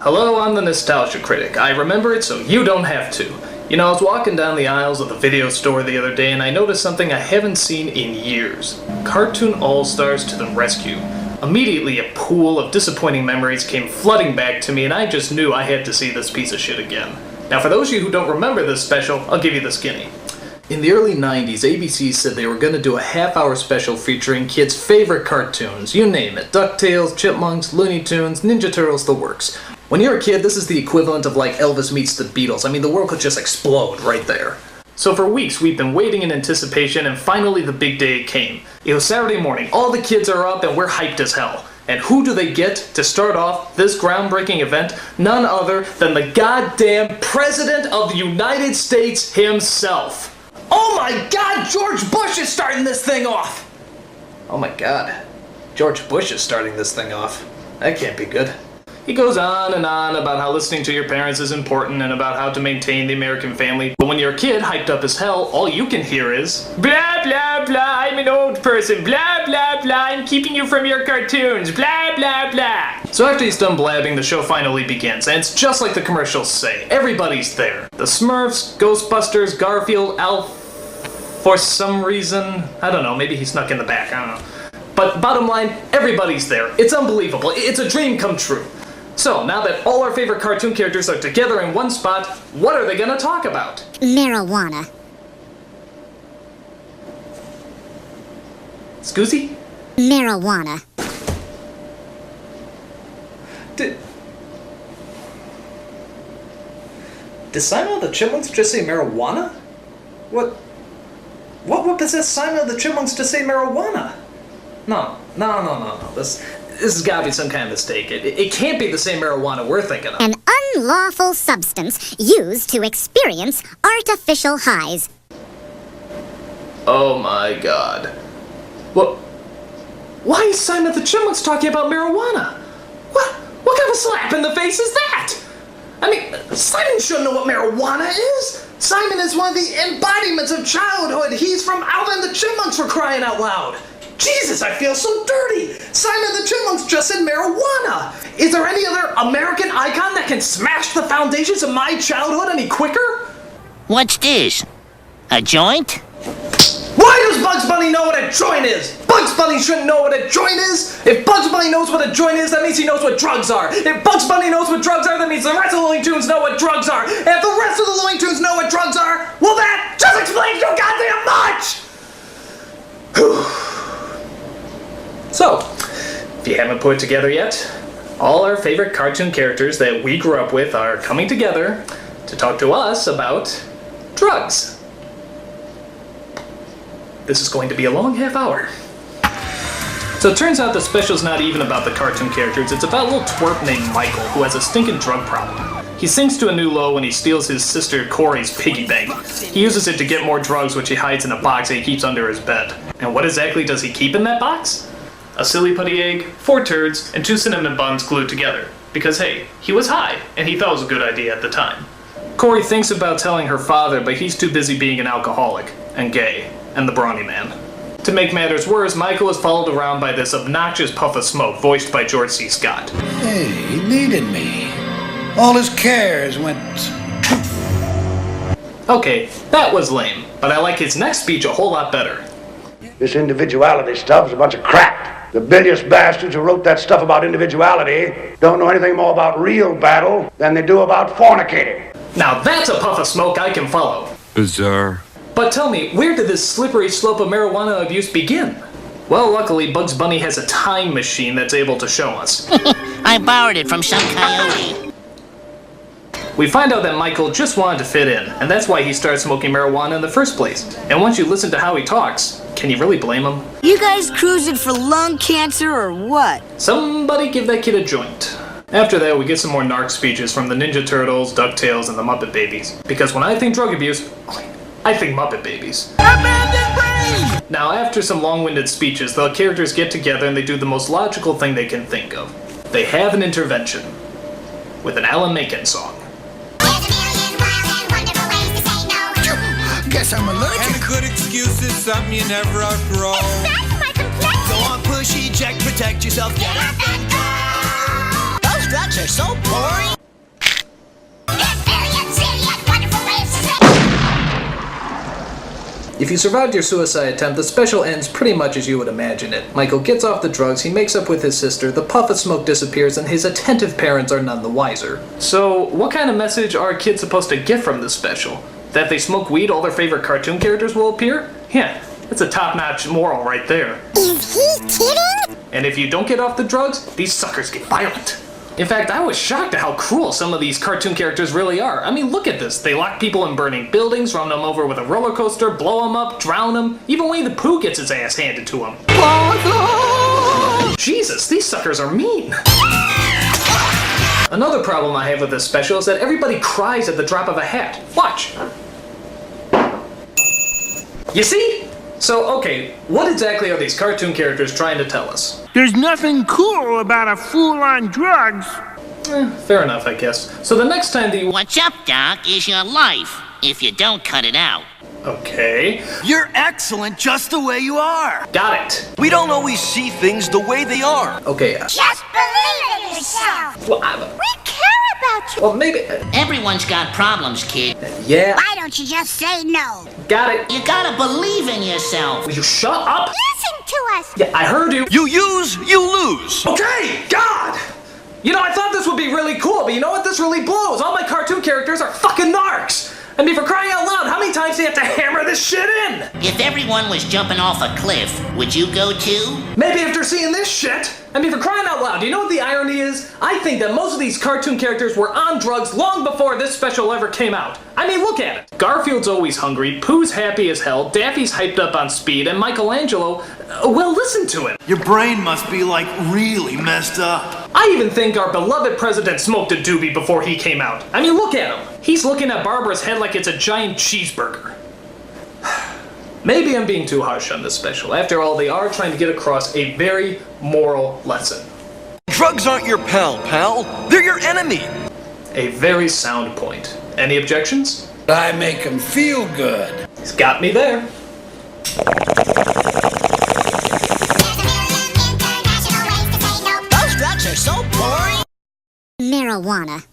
Hello, I'm the Nostalgia Critic. I remember it so you don't have to. You know, I was walking down the aisles of the video store the other day and I noticed something I haven't seen in years. Cartoon All-Stars to the rescue. Immediately, a pool of disappointing memories came flooding back to me and I just knew I had to see this piece of shit again. Now, for those of you who don't remember this special, I'll give you the skinny. In the early 90s, ABC said they were going to do a half-hour special featuring kids' favorite cartoons. You name it. DuckTales, Chipmunks, Looney Tunes, Ninja Turtles, the works. When you're a kid, this is the equivalent of like Elvis meets the Beatles. I mean, the world could just explode right there. So for weeks, we've been waiting in anticipation, and finally the big day came. It was Saturday morning. All the kids are up, and we're hyped as hell. And who do they get to start off this groundbreaking event? None other than the goddamn President of the United States himself. Oh my God, George Bush is starting this thing off! Oh my God, George Bush is starting this thing off. That can't be good. He goes on and on about how listening to your parents is important and about how to maintain the American family. But when you're a kid, hyped up as hell, all you can hear is blah blah blah, I'm an old person, blah blah blah, I'm keeping you from your cartoons, blah blah blah. So after he's done blabbing, the show finally begins, and it's just like the commercials say. Everybody's there. The Smurfs, Ghostbusters, Garfield, Alf, for some reason. I don't know, maybe he snuck in the back, I don't know. But bottom line, everybody's there. It's unbelievable. It's a dream come true. So, now that all our favorite cartoon characters are together in one spot, what are they gonna talk about? Marijuana. Scoozy? Marijuana. Did Simon the Chipmunks just say marijuana? What possessed Simon the Chipmunks to say marijuana? No. This has got to be some kind of mistake. It can't be the same marijuana we're thinking of. An unlawful substance used to experience artificial highs. Oh my God. What? Why is Simon the Chipmunks talking about marijuana? What kind of slap in the face is that? I mean, Simon shouldn't know what marijuana is. Simon is one of the embodiments of childhood. He's from Alvin the Chipmunks, for crying out loud. Jesus, I feel so dirty! Simon the Chipmunks just said marijuana! Is there any other American icon that can smash the foundations of my childhood any quicker? What's this? A joint? Why does Bugs Bunny know what a joint is? Bugs Bunny shouldn't know what a joint is! If Bugs Bunny knows what a joint is, that means he knows what drugs are! If Bugs Bunny knows what drugs are, that means the rest of the Looney Tunes know what drugs are! And if the rest of the Looney Tunes know what drugs are, well that just explains so goddamn much! So, if you haven't put it together yet, all our favorite cartoon characters that we grew up with are coming together to talk to us about drugs. This is going to be a long half hour. So it turns out the special's not even about the cartoon characters, it's about a little twerp named Michael who has a stinking drug problem. He sinks to a new low when he steals his sister Corey's piggy bank. He uses it to get more drugs, which he hides in a box that he keeps under his bed. And what exactly does he keep in that box? A silly putty egg, 4 turds, and 2 cinnamon buns glued together. Because hey, he was high, and he thought it was a good idea at the time. Corey thinks about telling her father, but he's too busy being an alcoholic, and gay, and the brawny man. To make matters worse, Michael is followed around by this obnoxious puff of smoke, voiced by George C. Scott. Hey, he needed me. All his cares went... Okay, that was lame, but I like his next speech a whole lot better. This individuality stuff is a bunch of crap. The bilious bastards who wrote that stuff about individuality don't know anything more about real battle than they do about fornicating. Now that's a puff of smoke I can follow. Bizarre. But tell me, where did this slippery slope of marijuana abuse begin? Well, luckily, Bugs Bunny has a time machine that's able to show us. I borrowed it from some coyote. We find out that Michael just wanted to fit in, and that's why he started smoking marijuana in the first place. And once you listen to how he talks, can you really blame him? You guys cruising for lung cancer or what? Somebody give that kid a joint. After that, we get some more narc speeches from the Ninja Turtles, DuckTales, and the Muppet Babies. Because when I think drug abuse, I think Muppet Babies. Now, after some long-winded speeches, the characters get together and they do the most logical thing they can think of. They have an intervention. With an Alan Menken song. Guess I'm allergic. And a good excuse is something you never outgrow. That's my complexion! Go on, push, eject, protect yourself, get up and go. Those drugs are so boring. If you survived your suicide attempt, the special ends pretty much as you would imagine it. Michael gets off the drugs, he makes up with his sister, the puff of smoke disappears, and his attentive parents are none the wiser. So, what kind of message are kids supposed to get from this special? That if they smoke weed, all their favorite cartoon characters will appear? Yeah, that's a top-notch moral right there. Is he kidding? And if you don't get off the drugs, these suckers get violent. In fact, I was shocked at how cruel some of these cartoon characters really are. I mean, look at this. They lock people in burning buildings, run them over with a roller coaster, blow them up, drown them. Even Winnie the Pooh gets his ass handed to him. Jesus, these suckers are mean. Another problem I have with this special is that everybody cries at the drop of a hat. Watch. You see? So, okay, what exactly are these cartoon characters trying to tell us? There's nothing cool about a fool on drugs. Fair enough, I guess. So the next time the What's up, Doc, is your life, if you don't cut it out. Okay. You're excellent just the way you are. Got it. We don't always see things the way they are. Okay. Just believe in yourself. Well, We care about you. well, maybe. Everyone's got problems, kid. Yeah. Why don't you just say no? Got it. You gotta believe in yourself. Will you shut up? Listen to us. Yeah, I heard you. You use, you lose. Okay, God! You know, I thought this would be really cool, but you know what? This really blows. All my cartoon characters are fucking narcs. I mean, for crying out loud, how many times do you have to hammer this shit in? If everyone was jumping off a cliff, would you go too? Maybe after seeing this shit. I mean, for crying out loud, do you know what the irony is? I think that most of these cartoon characters were on drugs long before this special ever came out. I mean, look at it. Garfield's always hungry, Pooh's happy as hell, Daffy's hyped up on speed, and Michelangelo, well, listen to him. Your brain must be like really messed up. I even think our beloved president smoked a doobie before he came out. I mean, look at him. He's looking at Barbara's head like it's a giant cheeseburger. Maybe I'm being too harsh on this special. After all, they are trying to get across a very moral lesson. Drugs aren't your pal. They're your enemy. A very sound point. Any objections? I make him feel good. He's got me there. Those drugs are so boring. Marijuana.